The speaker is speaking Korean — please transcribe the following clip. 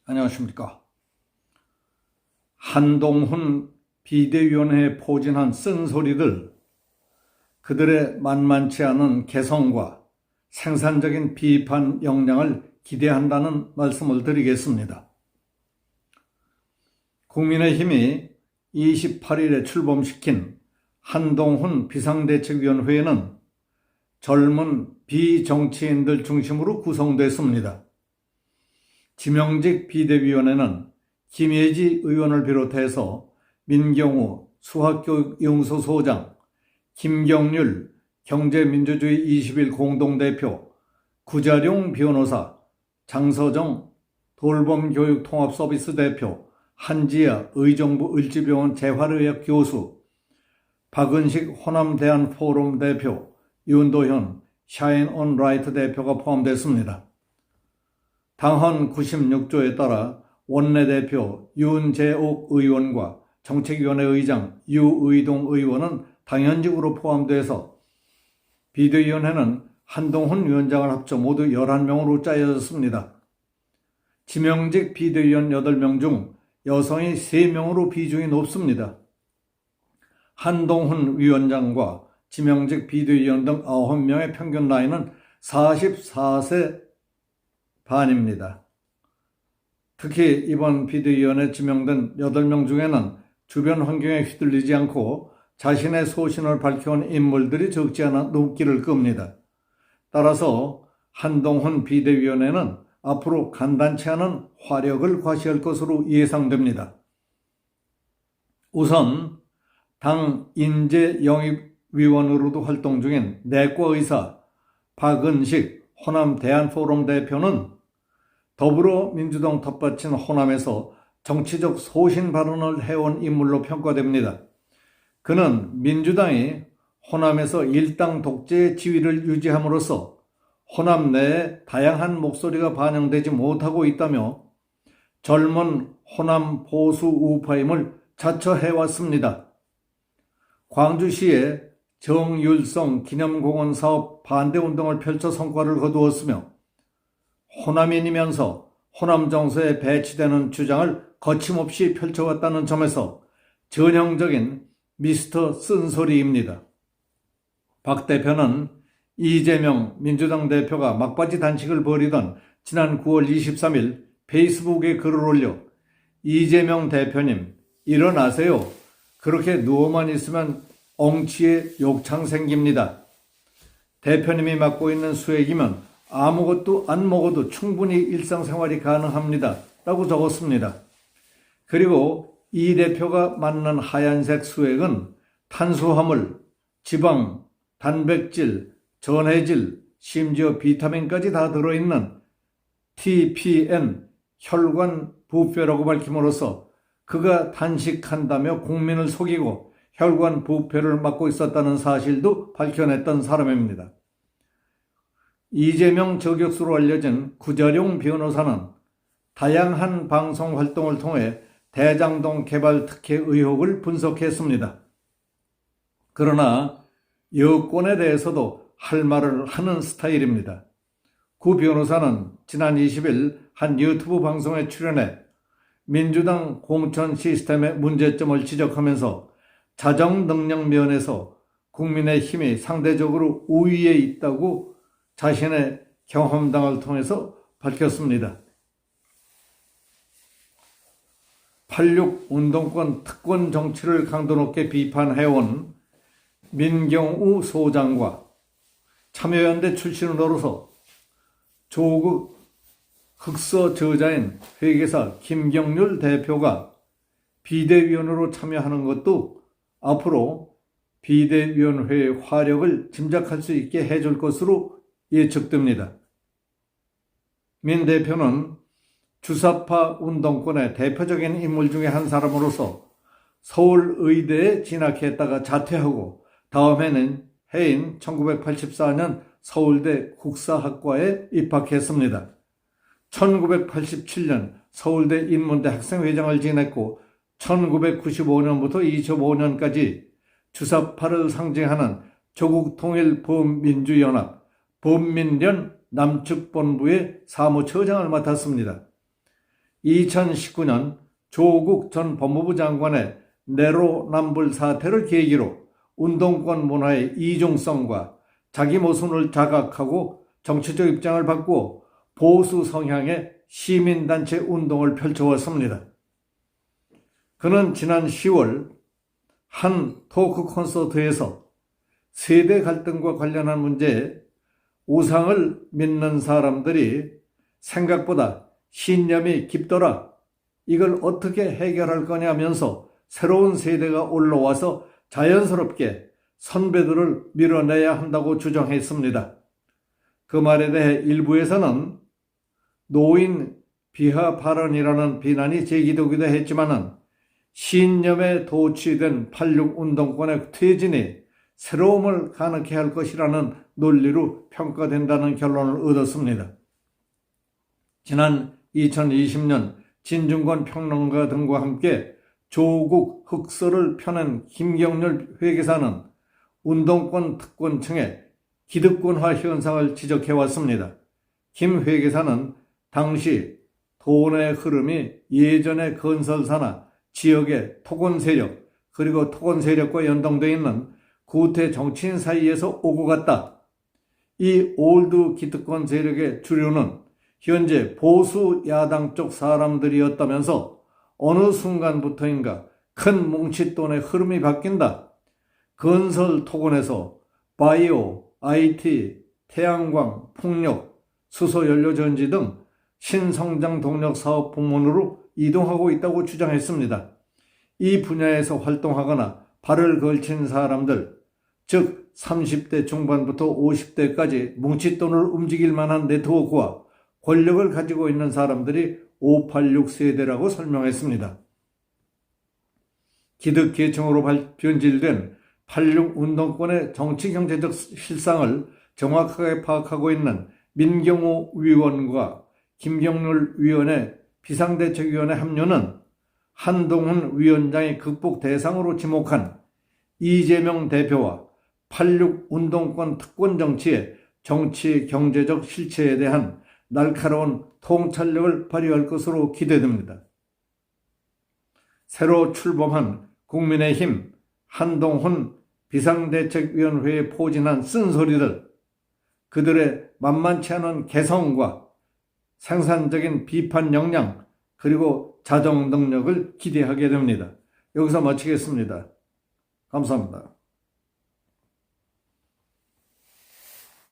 안녕하십니까. 한동훈 비대위원회에 포진한 쓴소리들, 그들의 만만치 않은 개성과 생산적인 비판 역량을 기대한다는 말씀을 드리겠습니다. 국민의힘이 28일에 출범시킨 한동훈 비상대책위원회는 젊은 비정치인들 중심으로 구성됐습니다. 지명직 비대위원회는 김예지 의원을 비롯해서 민경우 수학교육연구소소장, 김경률 경제민주주의 21 공동대표, 구자룡 변호사, 장서정 돌봄교육통합서비스 대표, 한지아 의정부 을지병원 재활의학 교수, 박은식 호남대한포럼 대표, 윤도현 샤인온라이트 대표가 포함됐습니다. 당헌 96조에 따라 원내대표 윤재옥 의원과 정책위원회 의장 유의동 의원은 당연직으로 포함돼서 비대위원회는 한동훈 위원장을 합쳐 모두 11명으로 짜여졌습니다. 지명직 비대위원 8명 중 여성이 3명으로 비중이 높습니다. 한동훈 위원장과 지명직 비대위원 등 9명의 평균 나이는 44세 반입니다. 특히 이번 비대위원회에 지명된 8명 중에는 주변 환경에 휘둘리지 않고 자신의 소신을 밝혀온 인물들이 적지 않아 눈길을 끕니다. 따라서 한동훈 비대위원회는 앞으로 간단치 않은 화력을 과시할 것으로 예상됩니다. 우선 당 인재영입위원으로도 활동 중인 내과의사 박은식 호남대한포럼 대표는 더불어민주당 텃밭인 호남에서 정치적 소신 발언을 해온 인물로 평가됩니다. 그는 민주당이 호남에서 일당 독재의 지위를 유지함으로써 호남 내에 다양한 목소리가 반영되지 못하고 있다며 젊은 호남 보수 우파임을 자처해왔습니다. 광주시에 정율성 기념공원 사업 반대운동을 펼쳐 성과를 거두었으며 호남인이면서 호남 정서에 배치되는 주장을 거침없이 펼쳐왔다는 점에서 전형적인 미스터 쓴소리입니다. 박 대표는 이재명 민주당 대표가 막바지 단식을 벌이던 지난 9월 23일 페이스북에 글을 올려 이재명 대표님 일어나세요. 그렇게 누워만 있으면 엉치에 욕창 생깁니다. 대표님이 맡고 있는 수액이면 아무것도 안 먹어도 충분히 일상생활이 가능합니다. 라고 적었습니다. 그리고 이 대표가 맡는 하얀색 수액은 탄수화물, 지방, 단백질, 전해질, 심지어 비타민까지 다 들어있는 TPN, 혈관 부패라고 밝힘으로써 그가 단식한다며 국민을 속이고 혈관 부패를 막고 있었다는 사실도 밝혀냈던 사람입니다. 이재명 저격수로 알려진 구자룡 변호사는 다양한 방송 활동을 통해 대장동 개발 특혜 의혹을 분석했습니다. 그러나 여권에 대해서도 할 말을 하는 스타일입니다. 구 변호사는 지난 20일 한 유튜브 방송에 출연해 민주당 공천 시스템의 문제점을 지적하면서 자정 능력 면에서 국민의힘이 상대적으로 우위에 있다고 자신의 경험담을 통해서 밝혔습니다. 86 운동권 특권 정치를 강도 높게 비판해온 민경우 소장과 참여연대 출신으로서 조국 흑서 저자인 회계사 김경률 대표가 비대위원으로 참여하는 것도 앞으로 비대위원회의 화력을 짐작할 수 있게 해줄 것으로 예측됩니다. 민 대표는 주사파 운동권의 대표적인 인물 중에 한 사람으로서 서울의대에 진학했다가 자퇴하고 다음해는 해인 1984년 서울대 국사학과에 입학했습니다. 1987년 서울대 인문대 학생회장을 지냈고 1995년부터 2005년까지 주사파를 상징하는 2019년 조국 전 법무부 장관의 내로남불 사태를 계기로 운동권 문화의 이중성과 자기 모순을 자각하고 정치적 입장을 바꾸어 보수 성향의 시민단체 운동을 펼쳐왔습니다. 그는 지난 10월 한 토크 콘서트에서 세대 갈등과 관련한 문제에 우상을 믿는 사람들이 생각보다 신념이 깊더라, 이걸 어떻게 해결할 거냐면서 새로운 세대가 올라와서 자연스럽게 선배들을 밀어내야 한다고 주장했습니다. 그 말에 대해 일부에서는 노인 비하 발언이라는 비난이 제기되기도 했지만은 신념에 도취된 86 운동권의 퇴진이 새로움을 가능케 할 것이라는 논리로 평가된다는 결론을 얻었습니다. 지난 2020년 진중권 평론가 등과 함께 조국 흑서를 펴낸 김경률 회계사는 운동권 특권층의 기득권화 현상을 지적해왔습니다. 김 회계사는 당시 돈의 흐름이 예전의 건설사나 지역의 토건 세력, 그리고 토건 세력과 연동되어 있는 구태 정치인 사이에서 오고 갔다. 이 올드 기득권 세력의 주류는 현재 보수 야당 쪽 사람들이었다면서 어느 순간부터인가 큰 뭉칫돈의 흐름이 바뀐다. 건설 토건에서 바이오, IT, 태양광, 풍력, 수소연료전지 등 신성장 동력 사업 부문으로 이동하고 있다고 주장했습니다. 이 분야에서 활동하거나 발을 걸친 사람들, 즉 30대 중반부터 50대까지 뭉칫돈을 움직일 만한 네트워크와 권력을 가지고 있는 사람들이 586 세대라고 설명했습니다. 기득계층으로 변질된 86 운동권의 정치-경제적 실상을 정확하게 파악하고 있는 민경호 위원과 김경률 위원의 비상대책위원회 합류는 한동훈 위원장의 극복 대상으로 지목한 이재명 대표와 86 운동권 특권 정치의 정치 경제적 실체에 대한 날카로운 통찰력을 발휘할 것으로 기대됩니다. 새로 출범한 국민의힘 한동훈 비상대책위원회에 포진한 쓴소리들, 그들의 만만치 않은 개성과 생산적인 비판 역량, 그리고 자정 능력을 기대하게 됩니다. 여기서 마치겠습니다. 감사합니다.